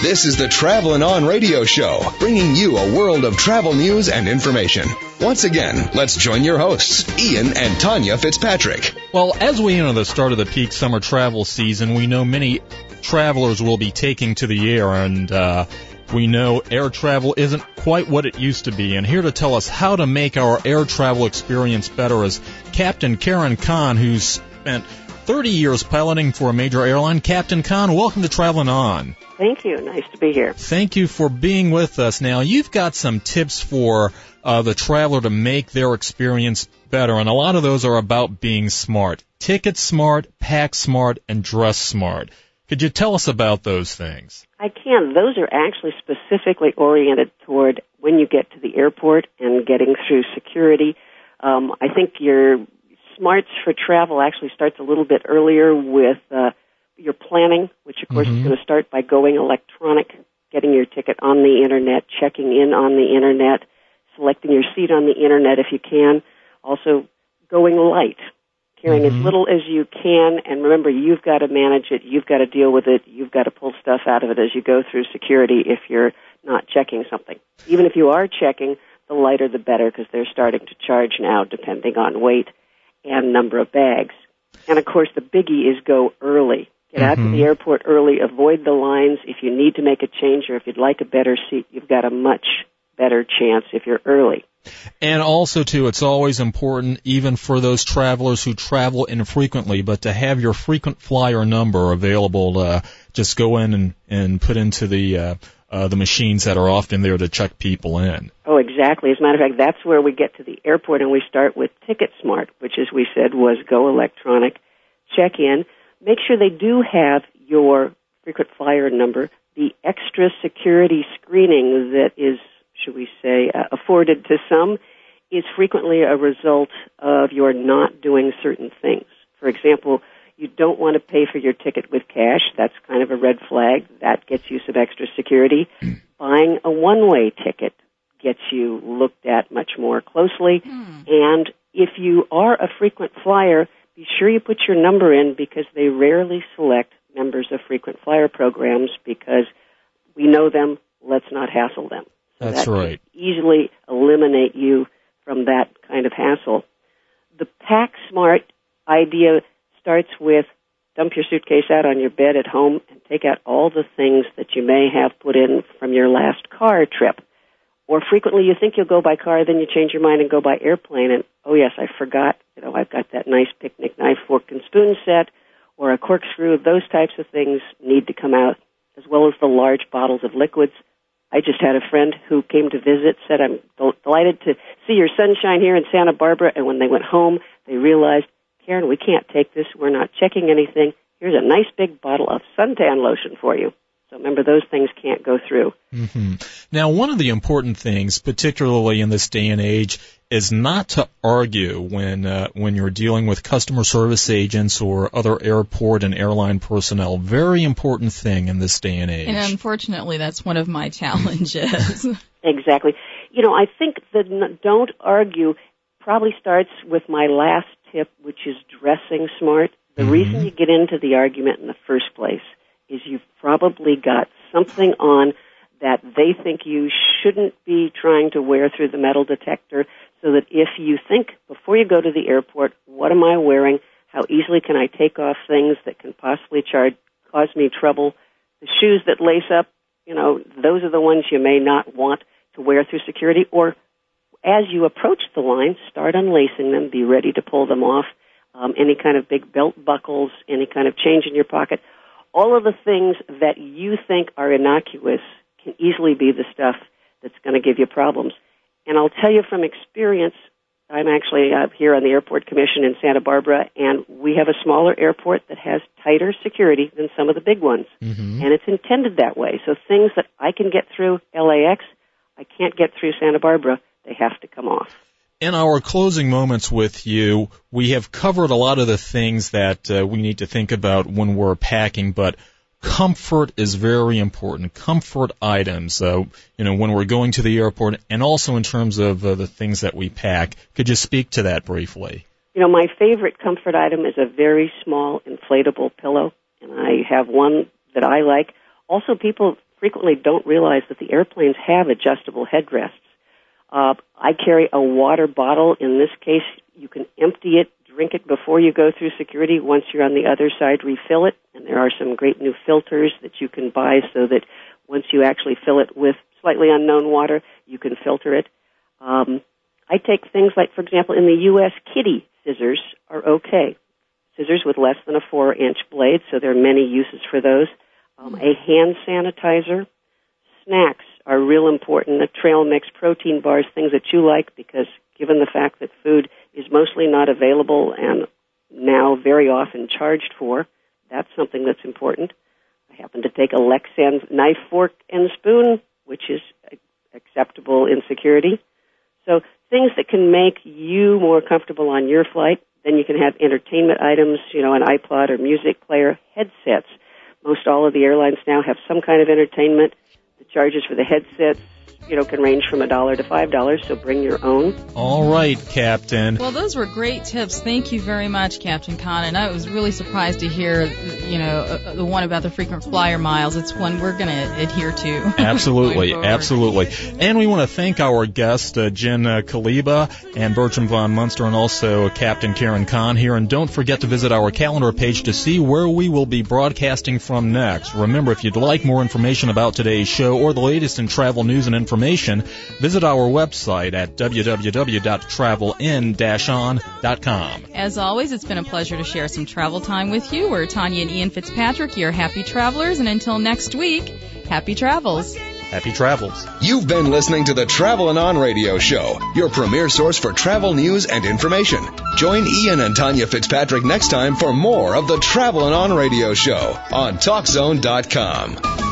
This is the Travelin' On Radio Show, bringing you a world of travel news and information. Once again, let's join your hosts, Ian and Tonya Fitzpatrick. Well, as we enter the start of the peak summer travel season, we know many travelers will be taking to the air, and we know air travel isn't quite what it used to be. And here to tell us how to make our air travel experience better is Captain Karen Kahn, who's spent 30 years piloting for a major airline. Captain Kahn, welcome to Travelin' On. Thank you. Nice to be here. Thank you for being with us. Now, you've got some tips for the traveler to make their experience better, and a lot of those are about being smart. Ticket smart, pack smart, and dress smart. Could you tell us about those things? I can. Those are actually specifically oriented toward when you get to the airport and getting through security. I think your smarts for travel actually starts a little bit earlier with your planning, which of course is going to start by going electronic, getting your ticket on the Internet, checking in on the Internet, selecting your seat on the Internet if you can. Also, going light, carrying as little as you can, and remember, you've got to manage it, you've got to deal with it, you've got to pull stuff out of it as you go through security if you're not checking something. Even if you are checking, the lighter the better, because they're starting to charge now depending on weight and number of bags. And of course, the biggie is go early. Get out to the airport early, avoid the lines. If you need to make a change or if you'd like a better seat, you've got a much better chance if you're early. And also, too, it's always important, even for those travelers who travel infrequently, but to have your frequent flyer number available to just go in and put into the machines that are often there to check people in. Oh, exactly. As a matter of fact, that's where we get to the airport, and we start with Ticket Smart, which, as we said, was go electronic, check in. Make sure they do have your frequent flyer number. The extra security screening that is, should we say, afforded to some is frequently a result of your not doing certain things. For example, you don't want to pay for your ticket with cash. That's kind of a red flag. That gets you some extra security. Buying a one-way ticket gets you looked at much more closely. And if you are a frequent flyer, be sure you put your number in, because they rarely select members of frequent flyer programs because we know them, let's not hassle them. So That's right. Can easily eliminate you from that kind of hassle. The Pack Smart idea starts with dump your suitcase out on your bed at home and take out all the things that you may have put in from your last car trip. Or frequently you think you'll go by car, then you change your mind and go by airplane, and, oh yes, I forgot, I've got that nice picnic knife, fork, and spoon set, or a corkscrew. Those types of things need to come out, as well as the large bottles of liquids. I just had a friend who came to visit, said, I'm delighted to see your sunshine here in Santa Barbara, and when they went home, they realized, Karen, we can't take this, we're not checking anything. Here's a nice big bottle of suntan lotion for you. So remember, those things can't go through. Now, one of the important things, particularly in this day and age, is not to argue when you're dealing with customer service agents or other airport and airline personnel. Very important thing in this day and age. And unfortunately, that's one of my challenges. Exactly. I think the don't argue probably starts with my last tip, which is dressing smart. The reason you get into the argument in the first place is you've probably got something on that they think you shouldn't be trying to wear through the metal detector, so that if you think, before you go to the airport, what am I wearing, how easily can I take off things that can possibly cause me trouble, the shoes that lace up, those are the ones you may not want to wear through security, or as you approach the line, start unlacing them, be ready to pull them off, any kind of big belt buckles, any kind of change in your pocket. All of the things that you think are innocuous can easily be the stuff that's going to give you problems. And I'll tell you from experience, I'm actually here on the Airport Commission in Santa Barbara, and we have a smaller airport that has tighter security than some of the big ones. And it's intended that way. So things that I can get through LAX, I can't get through Santa Barbara. They have to come off. In our closing moments with you, we have covered a lot of the things that we need to think about when we're packing, but comfort is very important. Comfort items, when we're going to the airport, and also in terms of the things that we pack. Could you speak to that briefly? My favorite comfort item is a very small inflatable pillow, and I have one that I like. Also, people frequently don't realize that the airplanes have adjustable headrests. I carry a water bottle. In this case, you can empty it, drink it before you go through security. Once you're on the other side, refill it. And there are some great new filters that you can buy so that once you actually fill it with slightly unknown water, you can filter it. I take things like, for example, in the U.S., kitty scissors are okay. Scissors with less than a 4-inch blade, so there are many uses for those. A hand sanitizer. Snacks are real important. The trail mix, protein bars, things that you like, because given the fact that food is mostly not available and now very often charged for, that's something that's important. I happen to take a Lexan knife, fork, and spoon, which is acceptable in security. So things that can make you more comfortable on your flight. Then you can have entertainment items, an iPod or music player, headsets. Most all of the airlines now have some kind of entertainment. The charges for the headsets, can range from $1 to $5, so bring your own. All right, Captain. Well, those were great tips. Thank you very much, Captain Kahn. And I was really surprised to hear, the one about the frequent flyer miles. It's one we're going to adhere to. Absolutely, absolutely. And we want to thank our guests, Jen Kaliba and Bertram von Munster, and also Captain Karen Kahn here. And don't forget to visit our calendar page to see where we will be broadcasting from next. Remember, if you'd like more information about today's show or the latest in travel news and information, visit our website at www.travelin-on.com. As always, it's been a pleasure to share some travel time with you. We're Tonya and Ian Fitzpatrick, your happy travelers, and until next week, happy travels. Happy travels. You've been listening to the Travelin' On Radio Show, your premier source for travel news and information. Join Ian and Tonya Fitzpatrick next time for more of the Travelin' On Radio Show on TalkZone.com.